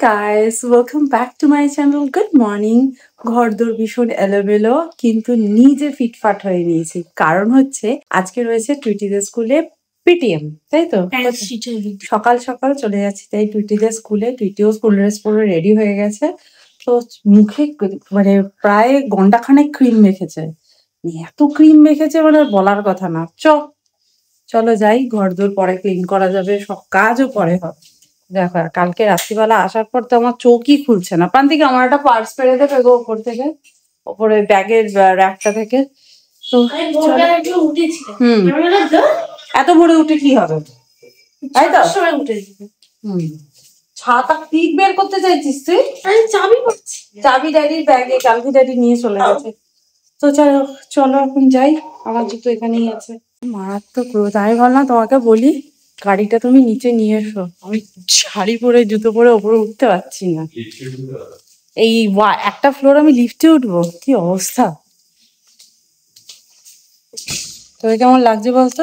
guys, welcome back to my channel. Good morning. ঘরদোর ভীষণ এলোমেলো কিন্তু নিজে ফিটফাট হয়ে নিয়েছি, কারণ হচ্ছে আজকে রয়েছে টুইটিদের স্কুলে পিটিএম, তাই তো? সকাল সকাল চলে যাচ্ছি তাই টুইটিদের স্কুলে। টুইটিও স্কুল ড্রেস পরে রেডি হয়ে গেছে, তো মুখে মানে প্রায় ঘন্টাখানেক ক্রিম মেখেছে। এত ক্রিম মেখেছে মানে বলার কথা না। চলো যাই, ঘরদোর পরে ক্লিন করা যাবে, সব কাজও পরে হবে। দেখো কালকে রাত্রিবেলা আসার পর তো আমার চোখই খুলছে না। প্রান্তিকে আমার একটা পার্স পেরে দেবে গো ওপর থেকে, ওপরে ব্যাগের র্যাকটা থেকে। তো এত ভোরে উঠে কি হবে, তাই তো? ছাতা পিক বের করতে চাইছিস তুই? চাবি ড্যাডির ব্যাগে, কালকে ড্যাডি নিয়ে চলে গেছে। তো চলো এখন যাই, আমার জুতো এখানেই আছে। মারাত্মক রোদ। আমি ভাবলাম তোমাকে বলি গাড়িটা তুমি নিচে নিয়ে এসো, আমি শাড়ি পরে জুতো পরে ওপরে উঠতে পারছি না। এই একটা ফ্লোর আমি লিফটে উঠবো, কি অবস্থা। তোকে কেমন লাগছে বলতো?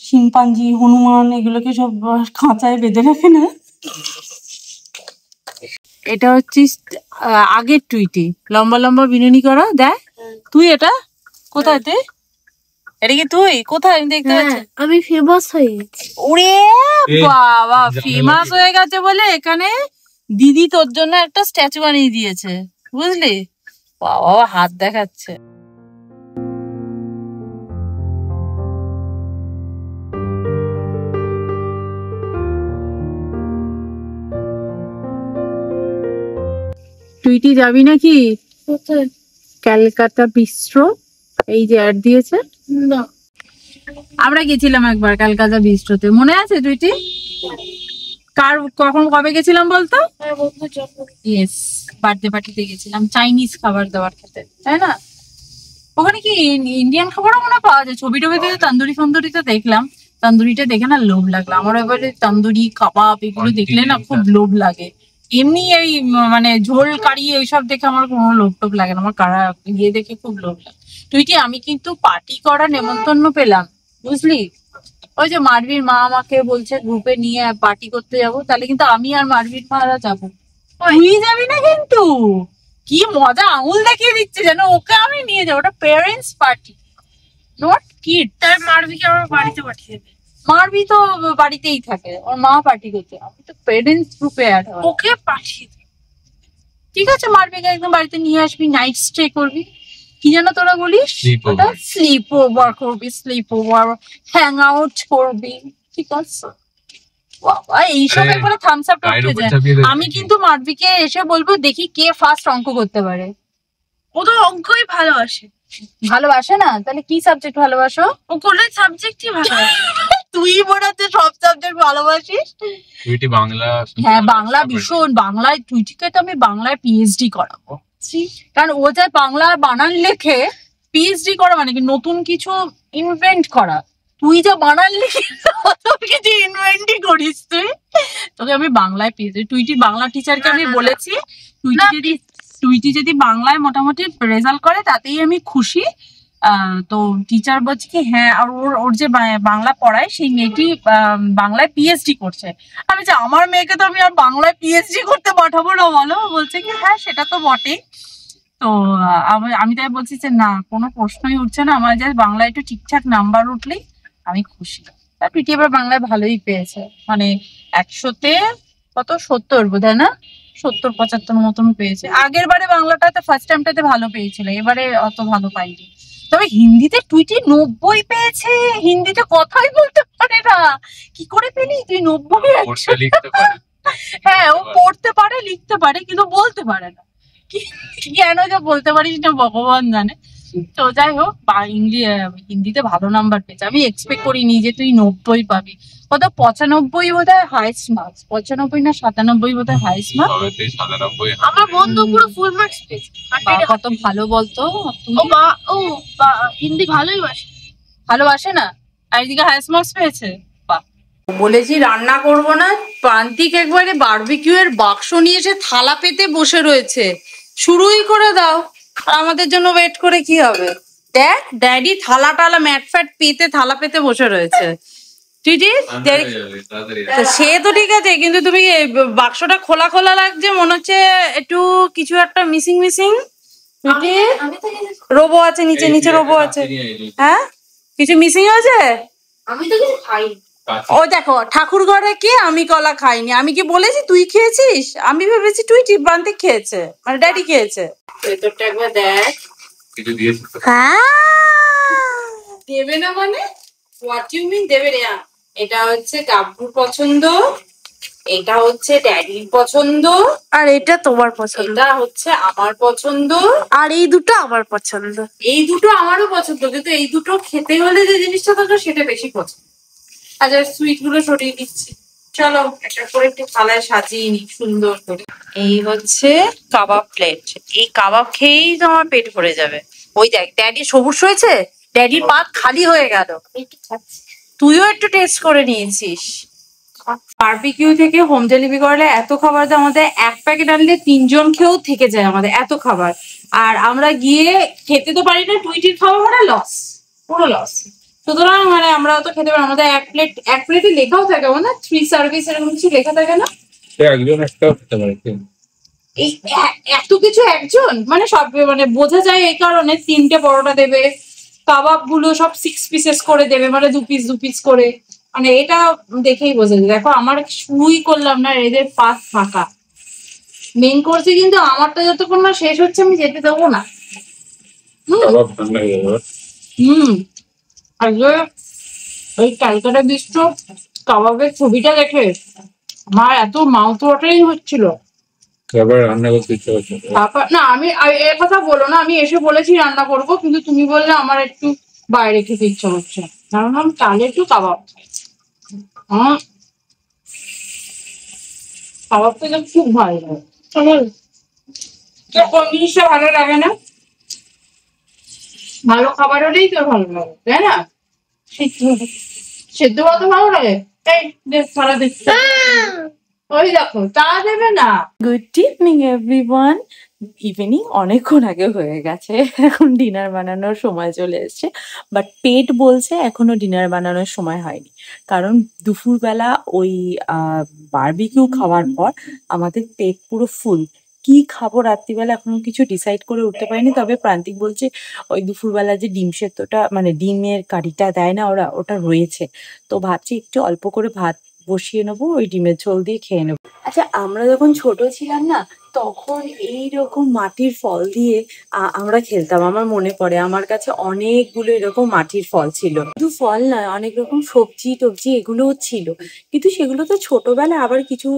শিম্পাঞ্জি, হনুমান এগুলোকে সব খাঁচায় বেঁধে রাখে না? এটা হচ্ছে আগের টুইটি, লম্বা লম্বা বিনুনি করা। দেখ তুই এটা কোথায়, তুই এটা কি তুই কোথায়? আমি দেখতে পাচ্ছি আমি ফেমাস হয়ে গেছি। ওরে বাবা, ফেমাস হয়ে গেছে বলে এখানে দিদি তোর জন্য একটা স্ট্যাচু বানিয়ে দিয়েছে, বুঝলি? বাবা হাত দেখাচ্ছে। টুইটি যাবি নাকি ক্যালকাটা বিস্ট্রো? এই যে অ্যাড দিয়েছে না, আমরা গেছিলাম একবার ক্যালকাটা বিস্ট্রোতে, মনে আছে টুইটি? কখন কবে গেছিলাম বলতো? ইয়েস, বার্থডে পার্টিতে গেছিলাম, চাইনিজ খাবার দাবার খেতে, তাই না? ওখানে কি ইন্ডিয়ান খাবারও মনে পাওয়া যায়। ছবি টবিতে তন্দুরি ফন্দুরিতে দেখলাম, তন্দুরিটা দেখে না লোভ লাগলো আমার। এবারে তন্দুরি কাবাব এগুলো দেখলে না খুব লোভ লাগে। এমনি এই মানে ঝোল কারি এইসব দেখে আমার কোনো লোভ টোভ লাগে না, আমার কারা ইয়ে দেখে খুব লোভ লাগে। তুই কি, আমি কিন্তু পার্টি করার নেমন্তন্ন পেলাম, বুঝলি? ওই যে মারবির মা আমাকে বলছে গ্রুপে নিয়ে পার্টি করতে যাবো, তাহলে কিন্তু আমি আর মারবির মারা যাবো। তুই যাবি না কিন্তু? কি মজা, আঙুল দেখিয়ে দিচ্ছে যেন ওকে আমি নিয়ে যাবো। ওটা প্যারেন্টস পার্টি, নট কিড। তাই মারবিকে আমার বাড়িতে পাঠিয়ে দে। মারবি তো বাড়িতেই থাকে, ওর মা পার্টি করতে, আমি তো প্যারেন্টস গ্রুপে অ্যাড হবো। ওকে পাঠিয়ে দে, ঠিক আছে? মারবিকে একদম বাড়িতে নিয়ে আসবি, নাইট স্টে করবি। কি যেন তোরা বলিস? স্লিপ ওভার করবি, স্লিপ ওভার, হ্যাং আউট করবি, ঠিক আছে? বাবা এইসব একবারে থামস আপ করতে যায়। আমি কিন্তু মারবিকে এসে বলবো দেখি কে ফার্স্ট অঙ্ক করতে পারে। ও তো অঙ্কই ভালোবাসে না, তাহলে কি সাবজেক্ট ভালোবাসো? ও কোন সাবজেক্টই ভালোবাসে। তুই পড়াতে সব সাবজেক্ট ভালোবাসিস। টুইটি বাংলা, হ্যাঁ বাংলা ভীষণ, বাংলায় টুইটিকে তো আমি বাংলায় পিএইচডি করাবো, কারণ ও যা বাংলা বানান লেখে, পিএইচডি করা মানে কি নতুন কিছু ইনভেন্ট করা। তুই যা বানান লিখে নতুন কিছু ইনভেন্টই করিস তুই। তোকে আমি বাংলায় পিএইচডি, টুইটি বাংলা টিচারকে আমি বলেছি টুইটি যদি বাংলায় মোটামুটি রেজাল্ট করে তাতেই আমি খুশি। তো টিচার বলছে কি হ্যাঁ, আর ওর যে বাংলা পড়ায় সেই মেয়েটি বাংলায় পিএইচডি করছে। আমি যে আমার মেয়েকে তো আমি আর বাংলায় পিএইচডি করতে পাঠাবো না, বলো? বলছে কি হ্যাঁ সেটা তো বটেই। তো আমি তাই বলছি যে না, কোনো প্রশ্নই উঠছে না, আমার জাস্ট বাংলায় একটু ঠিকঠাক নাম্বার উঠলেই আমি খুশি। টুইটি এবার বাংলায় ভালোই পেয়েছে, মানে 100-তে কত 70 বোধহয়, না 70-75 মতন পেয়েছে। আগের বারে বাংলাটাতে ফার্স্ট টাইমটাতে ভালো পেয়েছিল, এবারে অত ভালো পাইনি। তবে হিন্দিতে টুইটি 90 পেয়েছে, হিন্দিতে কথাই বলতে পারে না। কি করে পেলি তুই 90? হ্যাঁ ও পড়তে পারে লিখতে পারে কিন্তু বলতে পারে না, কেন যে বলতে পারিস না ভগবান জানে। তো যাই হোক, হিন্দিতে ভালো নাম্বার পেয়েছে, আমি এক্সপেক্ট করিনি যে তুই 90 পাবি। কত 95 বোধ হয় হাইস্ট মার্কস, 95 না 97 বোধ হয় হাইস্ট মার্কস। আমার বন্ধু পুরো ফুল মার্কস পেয়েছে। কত ভালো বলতো। ও হিন্দি ভালোবাসে না, আর এদিকে হাইস্ট মার্কস পেয়েছে। বলেছি রান্না করব না, প্রান্তিক একবারে বারবিকিউ এর বাক্স নিয়ে এসে থালা পেতে বসে রয়েছে। শুরুই করে দাও, আর আমাদের জন্য ওয়েট করে কি হবে? দেখ ড্যাডি থালা টালা ম্যাট ফ্যাট পেতে থালা পেতে বসে রয়েছে। টুইটি সে তো ঠিক আছে, কিন্তু তুমি বাক্সটা খোলা খোলা লাগছে, মনে হচ্ছে একটু কিছু একটা মিসিং মিসিং। রোবো আছে নিচে, নিচে রোবো আছে। হ্যাঁ, কিছু মিসিং আছে। আমি তো কিছু খাই। ও দেখো, ঠাকুর ঘরে কি আমি কলা খাইনি, আমি কি বলেছি তুই খেয়েছিস? আমি ভেবেছি তুই টিপ বান্তে খেয়েছে, মানে ড্যাডি খেয়েছে। ভেতরটা একবার দেখ। কিছু দিয়েছে তো? দেবে না মানে? হোয়াট ইউ মিন দেবে রে? এটা হচ্ছে গাব্বুর পছন্দ, এটা হচ্ছে ড্যাডির পছন্দ, আর এটা তোমার পছন্দ, এটা হচ্ছে আমার পছন্দ, আর এই দুটো আমার পছন্দ। এই দুটো আমারও পছন্দ, কিন্তু এই দুটো খেতে হলে যে জিনিসটা দরকার সেটা বেশি পছন্দ। আচ্ছা, সুইট গুলো সরিয়ে দিচ্ছি, চলো একটা করে একটু থালায় সাজিয়ে নি সুন্দর করে। এই হচ্ছে কাবাব প্লেট, এই কাবাব খেয়েই তো আমার পেট ভরে যাবে। ওই দেখ, ড্যাডি সবুজ হয়েছে, ড্যাডির পাত খালি হয়ে গেল। তুইও একটু টেস্ট করে নিয়েছিস। বারবিকিউ থেকে হোম ডেলিভারি করলে এত খাবার দেয়, আমাদের এক প্যাকেট আনলে 3 জন খেয়েও থেকে যায় আমাদের এত খাবার। আর আমরা গিয়ে খেতে তো পারি না, টুইটির খাওয়া মানে লস, পুরো লস। সুতরাং মানে আমরা তো খেতে পারি, আমাদের এক প্লেটে লেখাও থাকে না, 3 সার্ভিস এরকম কিছু লেখা থাকে না। একজন একটাও খেতে পারে। এই এত কিছু একজন, মানে সব মানে বোঝা যায় এই কারণে 3টে পরোটা দেবে, কাবাব গুলো সব 6 পিসেস করে দেবে, মানে 2 পিস 2 পিস করে। মানে এটা দেখেই বোঝা যায়। দেখো আমার শুরুই করলাম না, এদের পাত ফাঁকা। মেন কোর্সে কিন্তু আমারটা যতক্ষণ না শেষ হচ্ছে আমি যেতে দেবো না। কাবাব ঠান্ডা হয়ে যাবে। আসলে ওই ক্যালকাটা বিস্ট্রো কাবাবের ছবিটা দেখে আমার এত মাউথ ওয়াটারিং হচ্ছিল। আবার রান্না করতে ইচ্ছে করছে। তারপর না, আমি এর কথা বলো না, আমি এসে বলেছি রান্না করবো, কিন্তু তুমি বললে আমার একটু বাইরে খেতে ইচ্ছা হচ্ছে, কারণ আমি তাহলে একটু কাবাব খাই। কাবাব খেতে খুব ভালো লাগে। কোন জিনিসটা ভালো লাগে না? ভালো খাবার হলেই তো ভালো লাগে, তাই না? সেদ্ধ ভাত ভালো লাগে। এই দেখ, সারা দিচ্ছে, ওই দেখো তা দেবে না। Good evening everyone. ইভিনিং অনেকক্ষণ আগে হয়ে গেছে, এখন ডিনার বানানোর সময় চলে এসেছে। বাট পেট বলছে এখনো ডিনার বানানোর সময় হয়নি, কারণ দুপুরবেলা ওই বারবিকিউ খাওয়ার পর আমাদের পেট পুরো ফুল। কি খাবো রাত্রিবেলা এখনো কিছু ডিসাইড করে উঠতে পারিনি। তবে প্রান্তিক বলছে ওই দুপুরবেলা যে ডিম সেদ্ধটা, মানে ডিমের কারিটা দেয় না ওরা, ওটা রয়েছে। তো ভাবছি একটু অল্প করে ভাত বসিয়ে নেবো, ওই ডিমের ঝোল দিয়ে খেয়ে নেবো। আচ্ছা, আমরা যখন ছোট ছিলাম না, তখন এইরকম মাটির ফল দিয়ে আমরা খেলতাম। আমার মনে পড়ে আমার কাছে অনেকগুলো এরকম মাটির ফল ছিল, শুধু ফল নয়, অনেক রকম সবজি টবজি এগুলোও ছিল। কিন্তু সেগুলো তো ছোটবেলায় আবার কিছু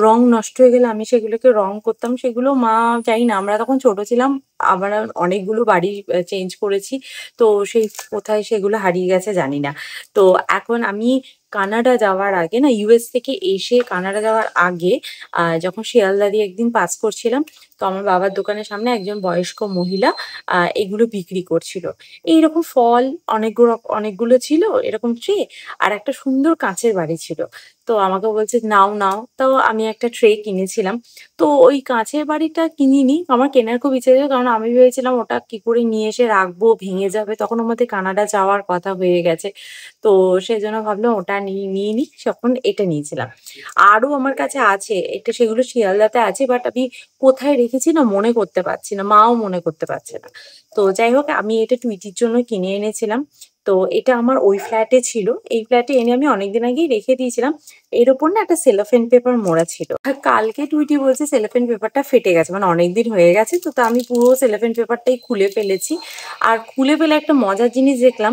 রং নষ্ট হয়ে গেলে আমি সেগুলোকে রং করতাম, সেগুলো মা জানি না, আমরা তখন ছোট ছিলাম। আবার অনেকগুলো বাড়ি চেঞ্জ করেছি, তো সেই কোথায় সেগুলো হারিয়ে গেছে জানি না। তো এখন আমি কানাডা যাওয়ার আগে না, ইউএস থেকে এসে কানাডা যাওয়ার আগে যখন শিয়ালদা দিয়ে একদিন পাস করছিলাম, তো আমার বাবার দোকানের সামনে একজন বয়স্ক মহিলা এগুলো বিক্রি করছিল। এইরকম ফল অনেকগুলো ছিল এরকম ট্রে, আর একটা সুন্দর কাঁচের বাড়ি ছিল। তো আমাকে বলছে নাও নাও, তাও আমি একটা ট্রে কিনেছিলাম। তো ওই কাঁচের বাড়িটা কিনিনি, আমার কেনার খুব ইচ্ছে ছিল, কারণ আমি ভেবেছিলাম ওটা কি করে নিয়ে এসে রাখবো, ভেঙে যাবে, তখন আমাদের কানাডা যাওয়ার কথা হয়ে গেছে। তো সেই জন্য ভাবলাম ওটা নিয়ে নিই, তখন এটা নিয়েছিলাম। আরো আমার কাছে আছে, এটা সেগুলো শিয়ালদাতে আছে, বাট আমি কোথায় রেখেছি না মনে করতে পারছি না, মাও মনে করতে পারছে না। তো যাই হোক, আমি এটা টুইটির জন্য কিনে এনেছিলাম। তো এটা আমার ওই ফ্ল্যাটে ছিল, এই ফ্ল্যাটে এনে আমি অনেকদিন আগেই রেখে দিয়েছিলাম। এর ওপর না একটা সেলোফেন পেপার মোড়া ছিল। আর কালকে টুইটি বলছে সেলোফেন পেপারটা ফেটে গেছে, মানে অনেকদিন হয়ে গেছে। তো আমি পুরো সেলোফেন পেপারটাই খুলে ফেলেছি। আর খুলে ফেলে একটা মজার জিনিস দেখলাম,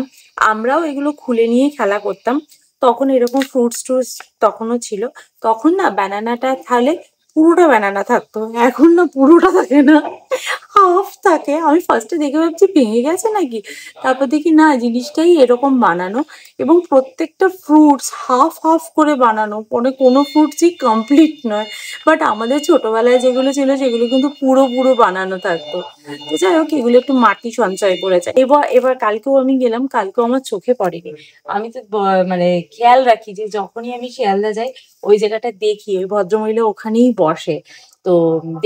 আমরাও এগুলো খুলে নিয়ে খেলা করতাম। তখন এরকম ফ্রুটস ট্রুটস তখনও ছিল। তখন না ব্যানানাটা তাহলে পুরোটা ব্যানানা থাকতো, এখন না পুরোটা থাকে না, হাফ থাকে। আমি ফার্স্টে দেখে ভাবছি ভেঙে গেছে নাকি, তারপর দেখি না, জিনিসটাই এরকম বানানো, এবং প্রত্যেকটা ফ্রুটস হাফ হাফ করে বানানো, মানে কোনো ফ্রুটসই কমপ্লিট নয়। বাট আমাদের ছোটবেলায় যেগুলো ছিল সেগুলো কিন্তু পুরো পুরো বানানো থাকতো। তো যাই হোক, এগুলো একটু মাটি সঞ্চয় করে যায়। এবার কালকেও আমি গেলাম, কালকেও আমার চোখে পড়েনি। আমি তো মানে খেয়াল রাখি যে যখনই আমি শিয়ালদা যাই ওই জায়গাটা দেখি, ওই ভদ্রমহিলা ওখানেই বসে। তো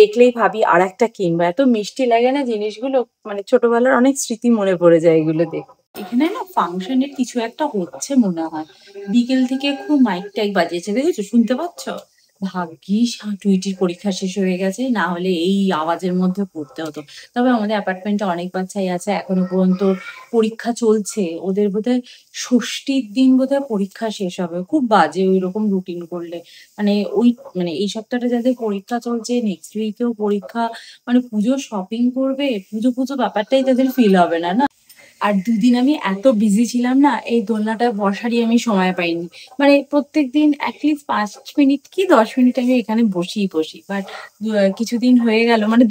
দেখলেই ভাবি আর একটা কিনবো, এত মিষ্টি লাগে না জিনিসগুলো, মানে ছোটবেলার অনেক স্মৃতি মনে পড়ে যায় এগুলো দেখে। এখানে না ফাংশনের কিছু একটা হচ্ছে মনে হয়। বিকেল থেকে খুব মাইক টাইক বাজিয়েছে, দেখেছো? শুনতে পাচ্ছ? ভাগ্যিস টুইটির পরীক্ষা শেষ হয়ে গেছে, না হলে এই আওয়াজের মধ্যে পড়তে হতো। তবে আমাদের অ্যাপার্টমেন্টে অনেক বাচ্চাই আছে এখনো পর্যন্ত পরীক্ষা চলছে, ওদের বোধহয় ষষ্ঠীর দিন বোধহয় পরীক্ষা শেষ হবে। খুব বাজে ওই রকম রুটিন করলে, মানে ওই মানে এই সপ্তাহটা যাদের পরীক্ষা চলছে, নেক্সট উইকেও পরীক্ষা, মানে পুজো শপিং করবে, পুজো পুজো ব্যাপারটাই তাদের ফিল হবে না, না? আর দুদিন আমি এত বিজি ছিলাম না, এই দোলনাটা বসারই আমি সময় পাইনি। মানে প্রত্যেকদিন অ্যাটলিস্ট 5 মিনিট কি 10 মিনিট আমি এখানে বসি, বাট কিছুদিন হয়ে গেল, মানে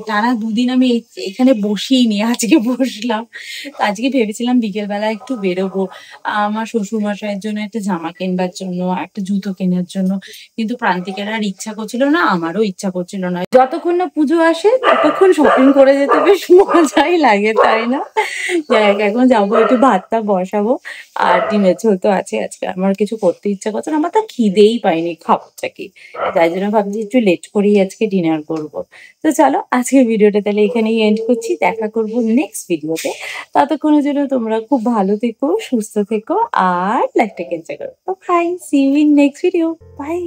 টানা দুদিন আমি এখানে বসিনি, আজকে বসলাম। তো আজকে ভেবেছিলাম বিকেলবেলা একটু বেরোবো, আমার শ্বশুর মশাইয়ের জন্য একটা জামা কিনবার জন্য, একটা জুতো কেনার জন্য, কিন্তু প্রান্তিকের আর ইচ্ছা করছিল না, আমারও ইচ্ছা করছিল না। যতক্ষণ না পুজো আসে ততক্ষণ শপিং করে যেতে বেশ মজাই লাগে, তাই না? যাই হোক, এখন যাবো একটু ভাতটা বসাবো, আর ডিমের ঝোল তো আছে। আজকে আমার কিছু করতে ইচ্ছা করছে না, আমার তো খিদেই পাইনি, খাবারটা কি, তাই জন্য ভাবছি একটু লেট করেই আজকে ডিনার করব। তো চলো আজকের ভিডিওটা তাহলে এখানেই এন্ড করছি, দেখা করবো নেক্সট ভিডিওতে। ততক্ষণের জন্য তোমরা খুব ভালো থেকো, সুস্থ থেকো, আর লাইফটাকে এনজয় করো। Bye, see you in next video, by.